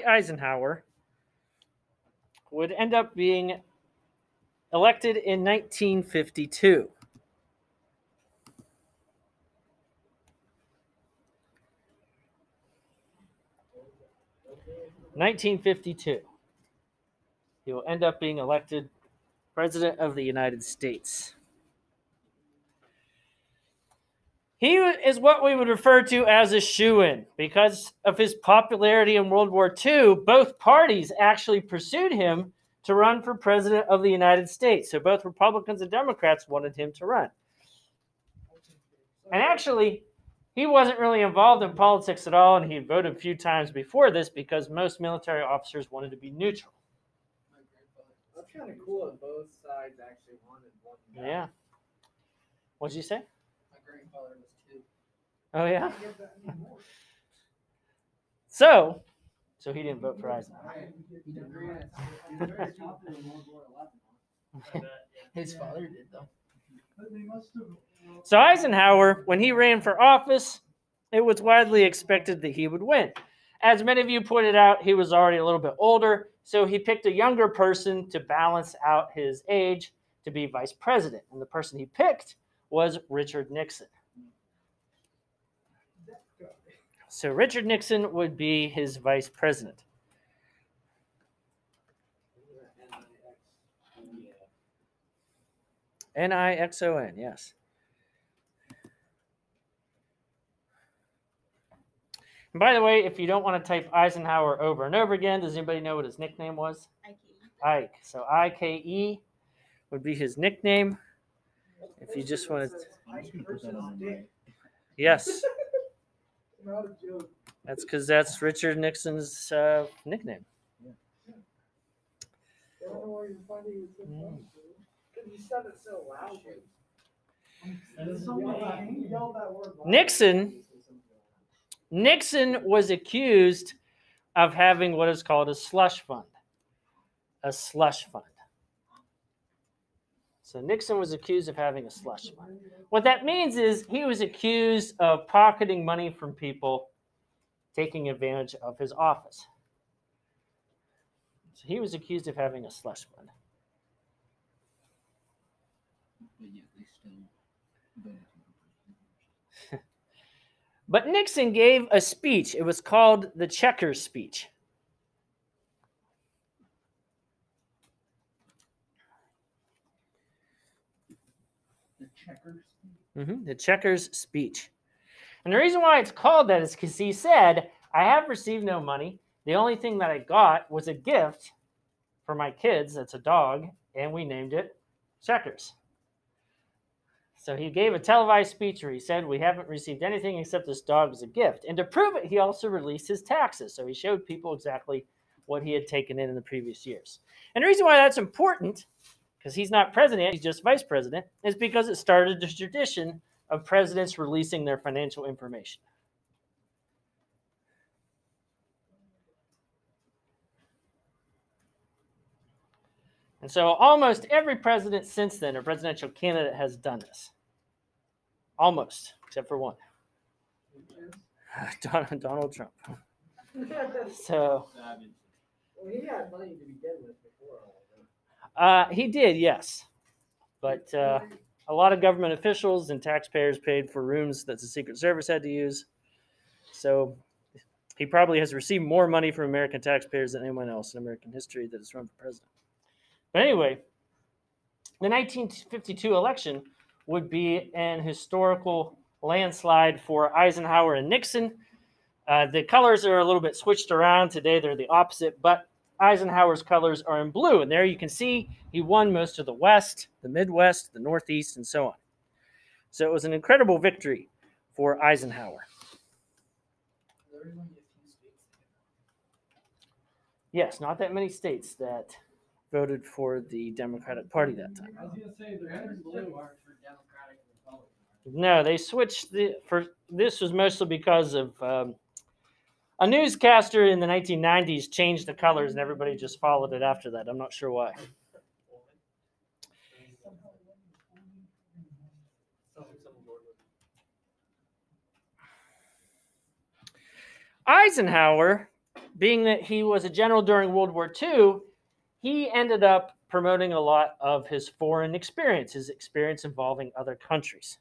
Eisenhower would end up being elected in 1952. He will end up being elected President of the United States. He is what we would refer to as a shoo-in. Because of his popularity in World War II, both parties actually pursued him to run for President of the United States. So both Republicans and Democrats wanted him to run. And actually, he wasn't really involved in politics at all, and he voted a few times before this because most military officers wanted to be neutral. That's kind of cool that both sides actually wanted one guy. Yeah. What did you say? My grandfather was too. Oh, yeah? So he didn't vote for Eisenhower. His father did, though. So Eisenhower, when he ran for office, it was widely expected that he would win. As many of you pointed out, he was already a little bit older, so he picked a younger person to balance out his age to be vice president. And the person he picked was Richard Nixon. So Richard Nixon would be his vice president. Nixon, yes. And by the way, if you don't want to type Eisenhower over and over again, does anybody know what his nickname was? Ike. So IKE would be his nickname. If you just want to... Yes. That's because that's Richard Nixon's nickname. Nixon was accused of having what is called a slush fund. A slush fund. So Nixon was accused of having a slush fund. What that means is he was accused of pocketing money from people, taking advantage of his office. So he was accused of having a slush fund. But Nixon gave a speech. It was called the Checkers speech. The Checkers? The Checkers speech. And the reason why it's called that is because he said, I have received no money. The only thing that I got was a gift for my kids. That's a dog. And we named it Checkers. So he gave a televised speech where he said, we haven't received anything except this dog as a gift. And to prove it, he also released his taxes. So he showed people exactly what he had taken in the previous years. And the reason why that's important, because he's not president, he's just vice president, is because it started the tradition of presidents releasing their financial information. And so almost every president since then, or presidential candidate, has done this. Almost, except for one. Donald Trump. So, well, he had money to begin with before. He did, yes. But a lot of government officials and taxpayers paid for rooms that the Secret Service had to use. So he probably has received more money from American taxpayers than anyone else in American history that has run for president. But anyway, the 1952 election would be an historical landslide for Eisenhower and Nixon. The colors are a little bit switched around. Today they're the opposite, but Eisenhower's colors are in blue. And there you can see he won most of the West, the Midwest, the Northeast, and so on. So it was an incredible victory for Eisenhower. Yes, not that many states that voted for the Democratic Party that time. I was going to say, the red and blue aren't for Democratic and Republican. No, they switched. This was mostly because of a newscaster in the 1990s changed the colors, and everybody just followed it after that. I'm not sure why. Eisenhower being that he was a general during World War II, he ended up promoting a lot of his foreign experience, his experience involving other countries.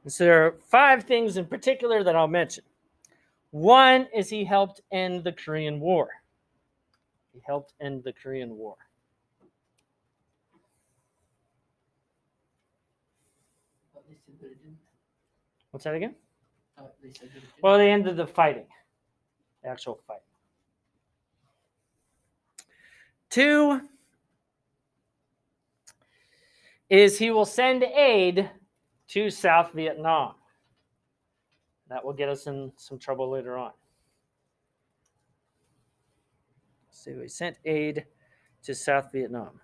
And so there are 5 things in particular that I'll mention. One is he helped end the Korean War. He helped end the Korean War. What's that again? Well, they ended the fighting, the actual fight. 2 is he will send aid to South Vietnam. That will get us in some trouble later on. So he sent aid to South Vietnam.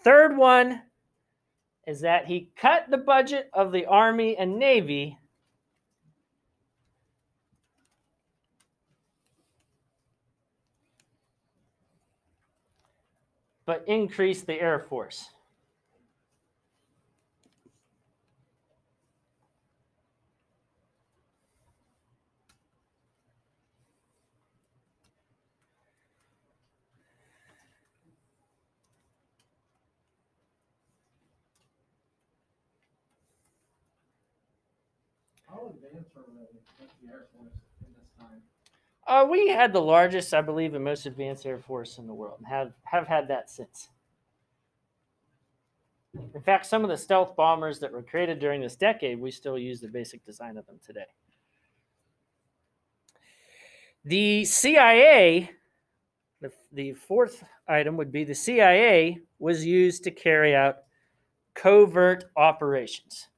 Third one is that he cut the budget of the Army and Navy but increased the Air Force. How advanced are the Air Force in this time? We had the largest, I believe, and most advanced Air Force in the world, and have had that since. In fact, some of the stealth bombers that were created during this decade, we still use the basic design of them today. The CIA, the fourth item would be the CIA was used to carry out covert operations.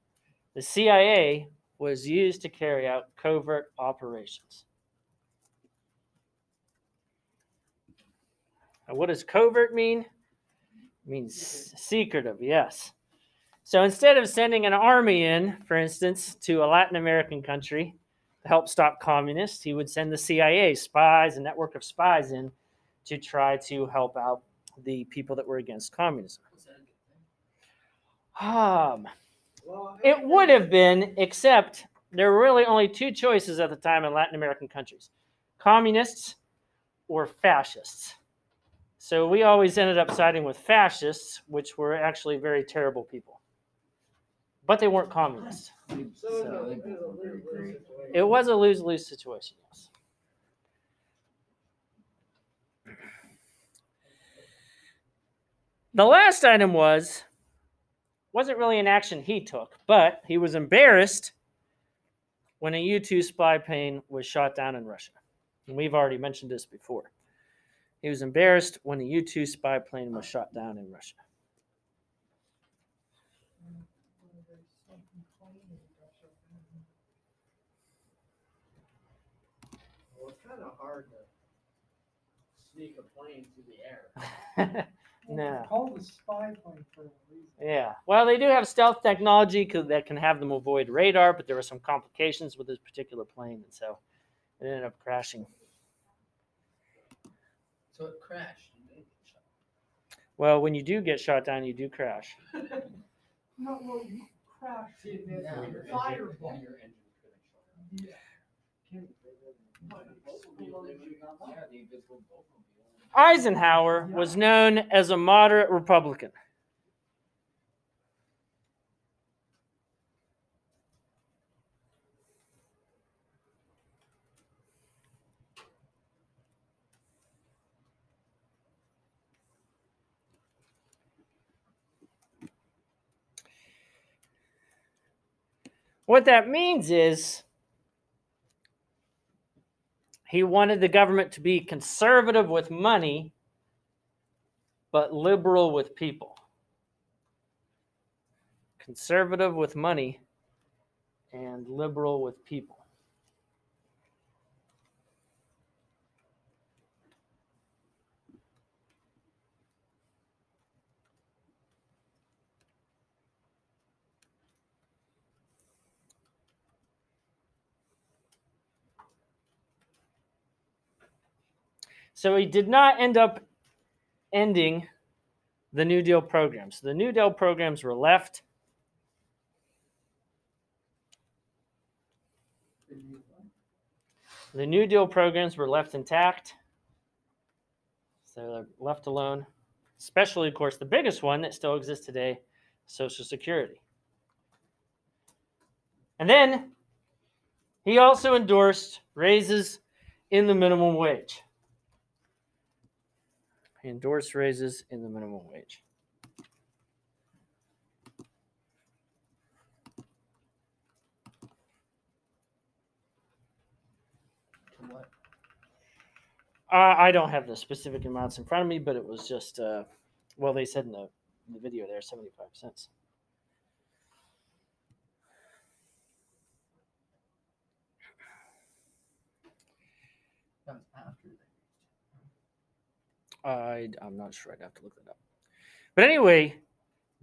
The CIA was used to carry out covert operations. Now, what does covert mean? It means secretive, yes. So instead of sending an army in, for instance, to a Latin American country to help stop communists, he would send the CIA spies, a network of spies in to try to help out the people that were against communism. It would have been, except there were really only 2 choices at the time in Latin American countries: communists or fascists. So we always ended up siding with fascists, which were actually very terrible people. But they weren't communists. So it was a lose-lose situation, yes. The last item wasn't really an action he took, but he was embarrassed when a U-2 spy plane was shot down in Russia. And we've already mentioned this before. He was embarrassed when a U-2 spy plane was shot down in Russia. Well, it's kind of hard to sneak a plane through the air. No. It's called a spy plane for a reason. Yeah. Well, they do have stealth technology that can have them avoid radar, but there were some complications with this particular plane, and so it ended up crashing. So it crashed. You didn't get shot. Well, when you do get shot down, you do crash. No, well, you crashed. See, in now a your fireball. engine couldn't shut. Yeah. Yeah, the invisible boat. Eisenhower was known as a moderate Republican. What that means is he wanted the government to be conservative with money, but liberal with people. Conservative with money and liberal with people. So he did not end up ending the New Deal programs. The New Deal programs were left. The New Deal programs were left intact. So they're left alone. Especially, of course, the biggest one that still exists today, Social Security. And then he also endorsed raises in the minimum wage. He endorsed raises in the minimum wage. What? I don't have the specific amounts in front of me, but it was just, well, they said in the video there, 75 cents. That was after that. I'm not sure. I'd have to look that up. But anyway,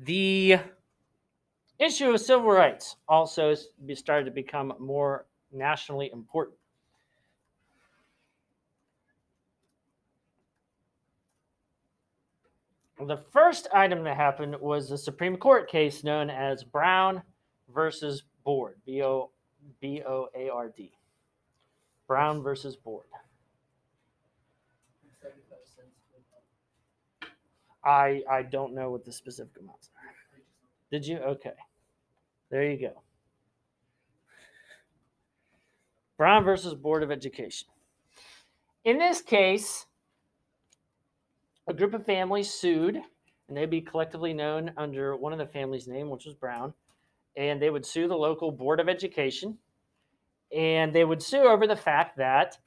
the issue of civil rights also started to become more nationally important. The first item that happened was the Supreme Court case known as Brown versus Board, B-O-A-R-D. Brown versus Board. 75 cents. I don't know what the specific amounts are. Did you? Okay. There you go. Brown versus Board of Education. In this case, a group of families sued, and they'd be collectively known under one of the families' name, which was Brown, and they would sue the local Board of Education, and they would sue over the fact that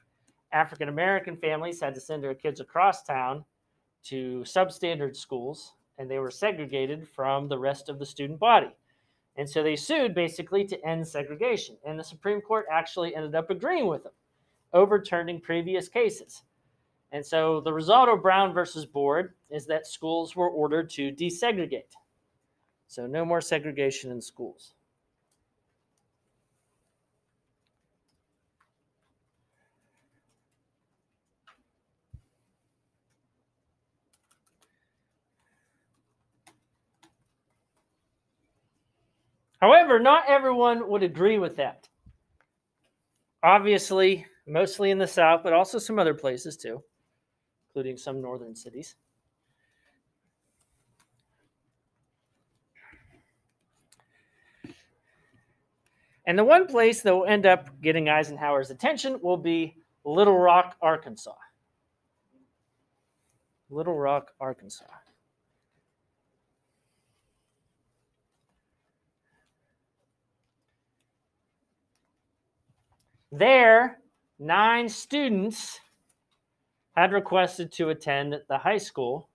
African-American families had to send their kids across town to substandard schools, and they were segregated from the rest of the student body. And so they sued basically to end segregation, and the Supreme Court actually ended up agreeing with them, overturning previous cases. And so the result of Brown versus Board is that schools were ordered to desegregate. So no more segregation in schools. However, not everyone would agree with that. Obviously, mostly in the South, but also some other places too, including some northern cities. And the one place that will end up getting Eisenhower's attention will be Little Rock, Arkansas. Little Rock, Arkansas. There, 9 students had requested to attend the high school.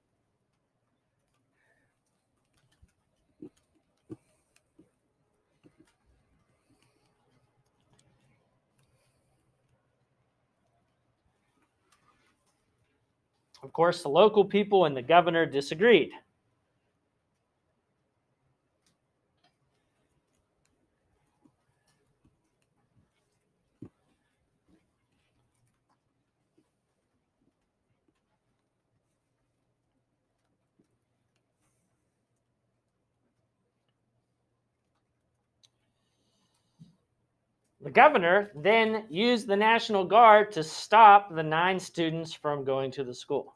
Of course, the local people and the governor disagreed. The governor then used the National Guard to stop the 9 students from going to the school.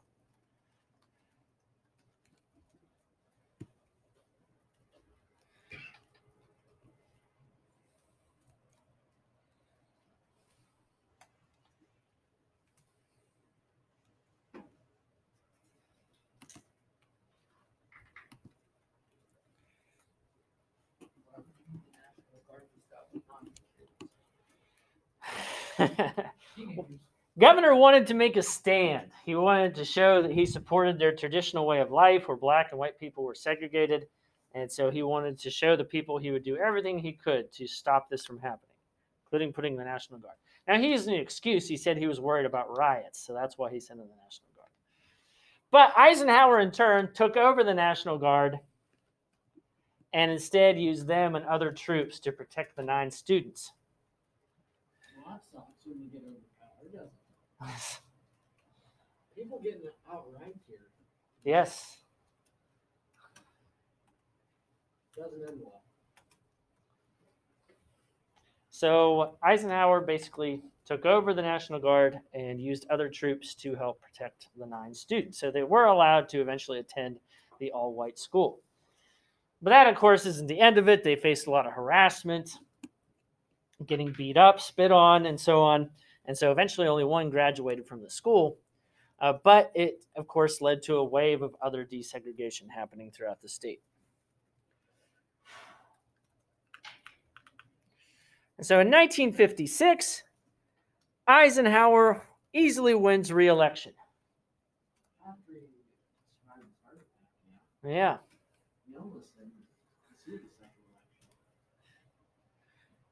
Governor wanted to make a stand. He wanted to show that he supported their traditional way of life where black and white people were segregated. And so he wanted to show the people he would do everything he could to stop this from happening, including putting the National Guard. Now, he used an excuse. He said he was worried about riots, so that's why he sent in the National Guard. But Eisenhower, in turn, took over the National Guard and instead used them and other troops to protect the 9 students. Well, that sucks when you get overpowered, doesn't it? People getting outranked here Yes. doesn't end well. So Eisenhower basically took over the National Guard and used other troops to help protect the 9 students. So they were allowed to eventually attend the all-white school. But that, of course, isn't the end of it. They faced a lot of harassment, getting beat up, spit on, and so on. And so eventually only 1 graduated from the school. But it, of course, led to a wave of other desegregation happening throughout the state. And so in 1956, Eisenhower easily wins re-election. After he survived his heart attack, Yeah. he almost didn't see the second election.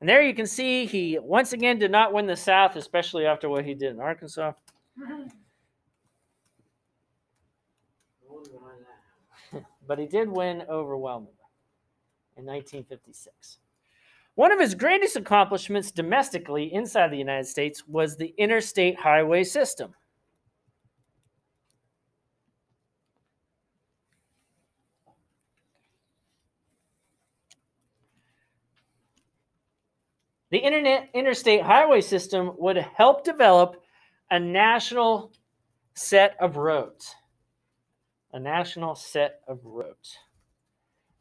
And there you can see he once again did not win the South, especially after what he did in Arkansas. I wonder why that happened. But he did win overwhelmingly in 1956. One of his greatest accomplishments domestically inside the United States was the interstate highway system. The interstate highway system would help develop a national set of roads. A national set of roads.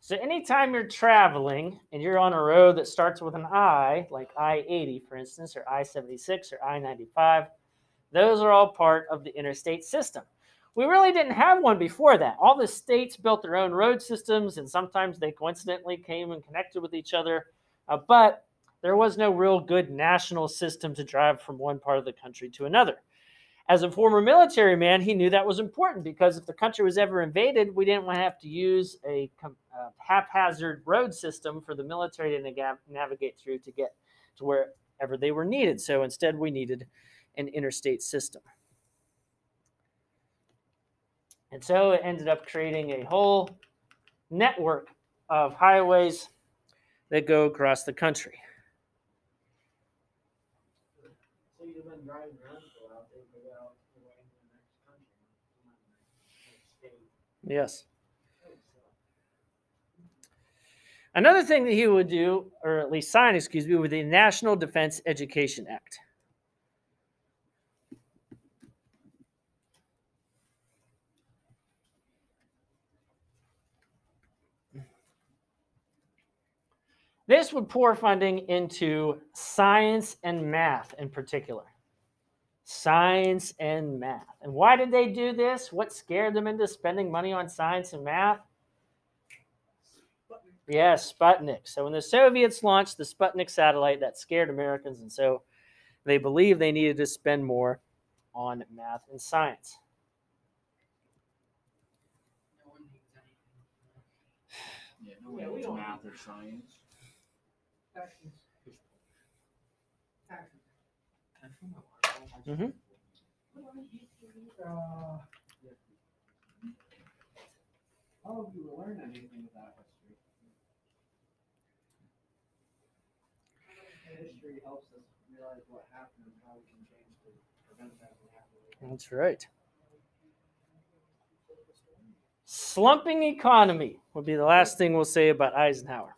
So anytime you're traveling and you're on a road that starts with an I, like I-80, for instance, or I-76 or I-95, those are all part of the interstate system. We really didn't have one before that. All the states built their own road systems, and sometimes they coincidentally came and connected with each other. But there was no real good national system to drive from one part of the country to another. As a former military man, he knew that was important because if the country was ever invaded, we didn't want to have to use a haphazard road system for the military to navigate through to get to wherever they were needed. So instead, we needed an interstate system. And so it ended up creating a whole network of highways that go across the country. So you've been driving around for a while, they go out away to the next country, next state. Yes. Another thing that he would do, or at least sign, excuse me, was the National Defense Education Act. This would pour funding into science and math in particular. Science and math. And why did they do this? What scared them into spending money on science and math? Yes, Sputnik. So when the Soviets launched the Sputnik satellite, that scared Americans, and so they believed they needed to spend more on math and science. Yeah, no one needs math or science. Taxes. Taxes. Mm-hmm. How have you learned anything about history? History helps us realize what happened and how we can change to prevent that from happening. That's right. Slumping economy would be the last thing we'll say about Eisenhower.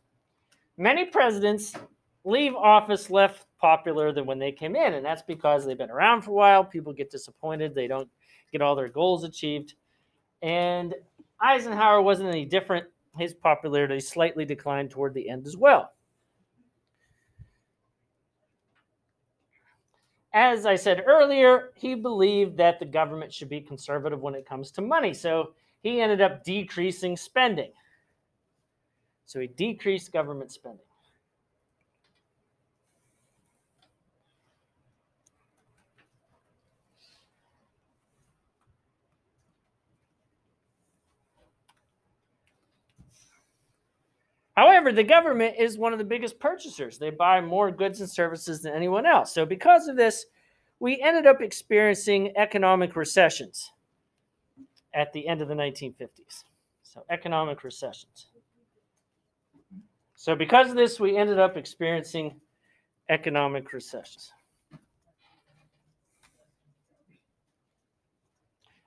Many presidents leave office less popular than when they came in, and that's because they've been around for a while. People get disappointed. They don't get all their goals achieved. And Eisenhower wasn't any different. His popularity slightly declined toward the end as well. As I said earlier, he believed that the government should be conservative when it comes to money. So he ended up decreasing spending. So he decreased government spending. However, the government is one of the biggest purchasers. They buy more goods and services than anyone else. So because of this, we ended up experiencing economic recessions at the end of the 1950s. So economic recessions. So because of this, we ended up experiencing economic recessions.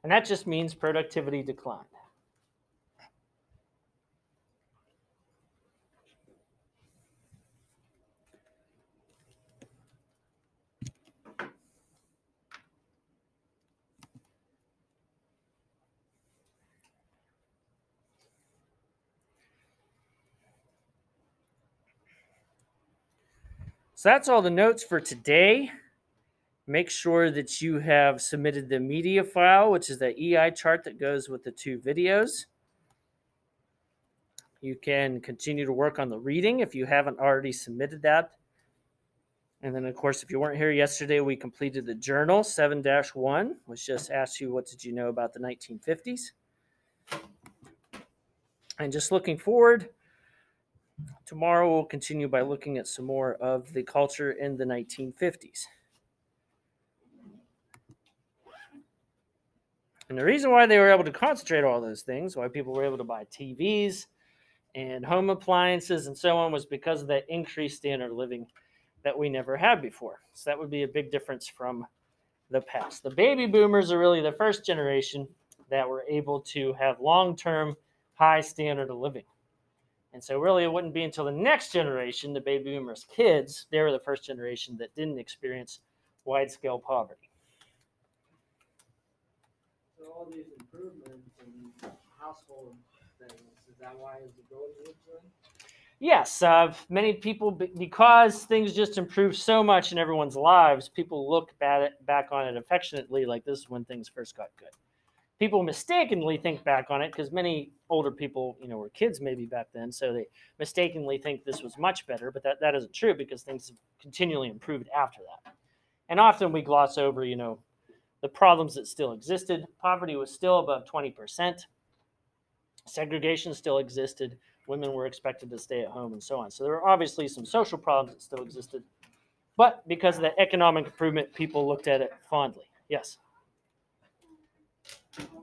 And that just means productivity declined. So that's all the notes for today. Make sure that you have submitted the media file, which is the EI chart that goes with the 2 videos. You can continue to work on the reading if you haven't already submitted that. And then, of course, if you weren't here yesterday, we completed the journal 7-1, which just asks you what did you know about the 1950s. And just looking forward, tomorrow we'll continue by looking at some more of the culture in the 1950s. And the reason why they were able to concentrate all those things, why people were able to buy TVs and home appliances and so on, was because of that increased standard of living that we never had before. So that would be a big difference from the past. The baby boomers are really the first generation that were able to have long-term high standard of living. And so really it wouldn't be until the next generation, the baby boomers' kids, they were the first generation that didn't experience wide-scale poverty. So all these improvements and household things, is that why it's a golden age then? Yes, many people, because things just improved so much in everyone's lives, people look back on it affectionately like this is when things first got good. People mistakenly think back on it because many older people, were kids maybe back then, so they mistakenly think this was much better, but that isn't true because things have continually improved after that. And often we gloss over, the problems that still existed. Poverty was still above 20%. Segregation still existed. Women were expected to stay at home and so on. So there were obviously some social problems that still existed. But because of the economic improvement, people looked at it fondly. Yes? How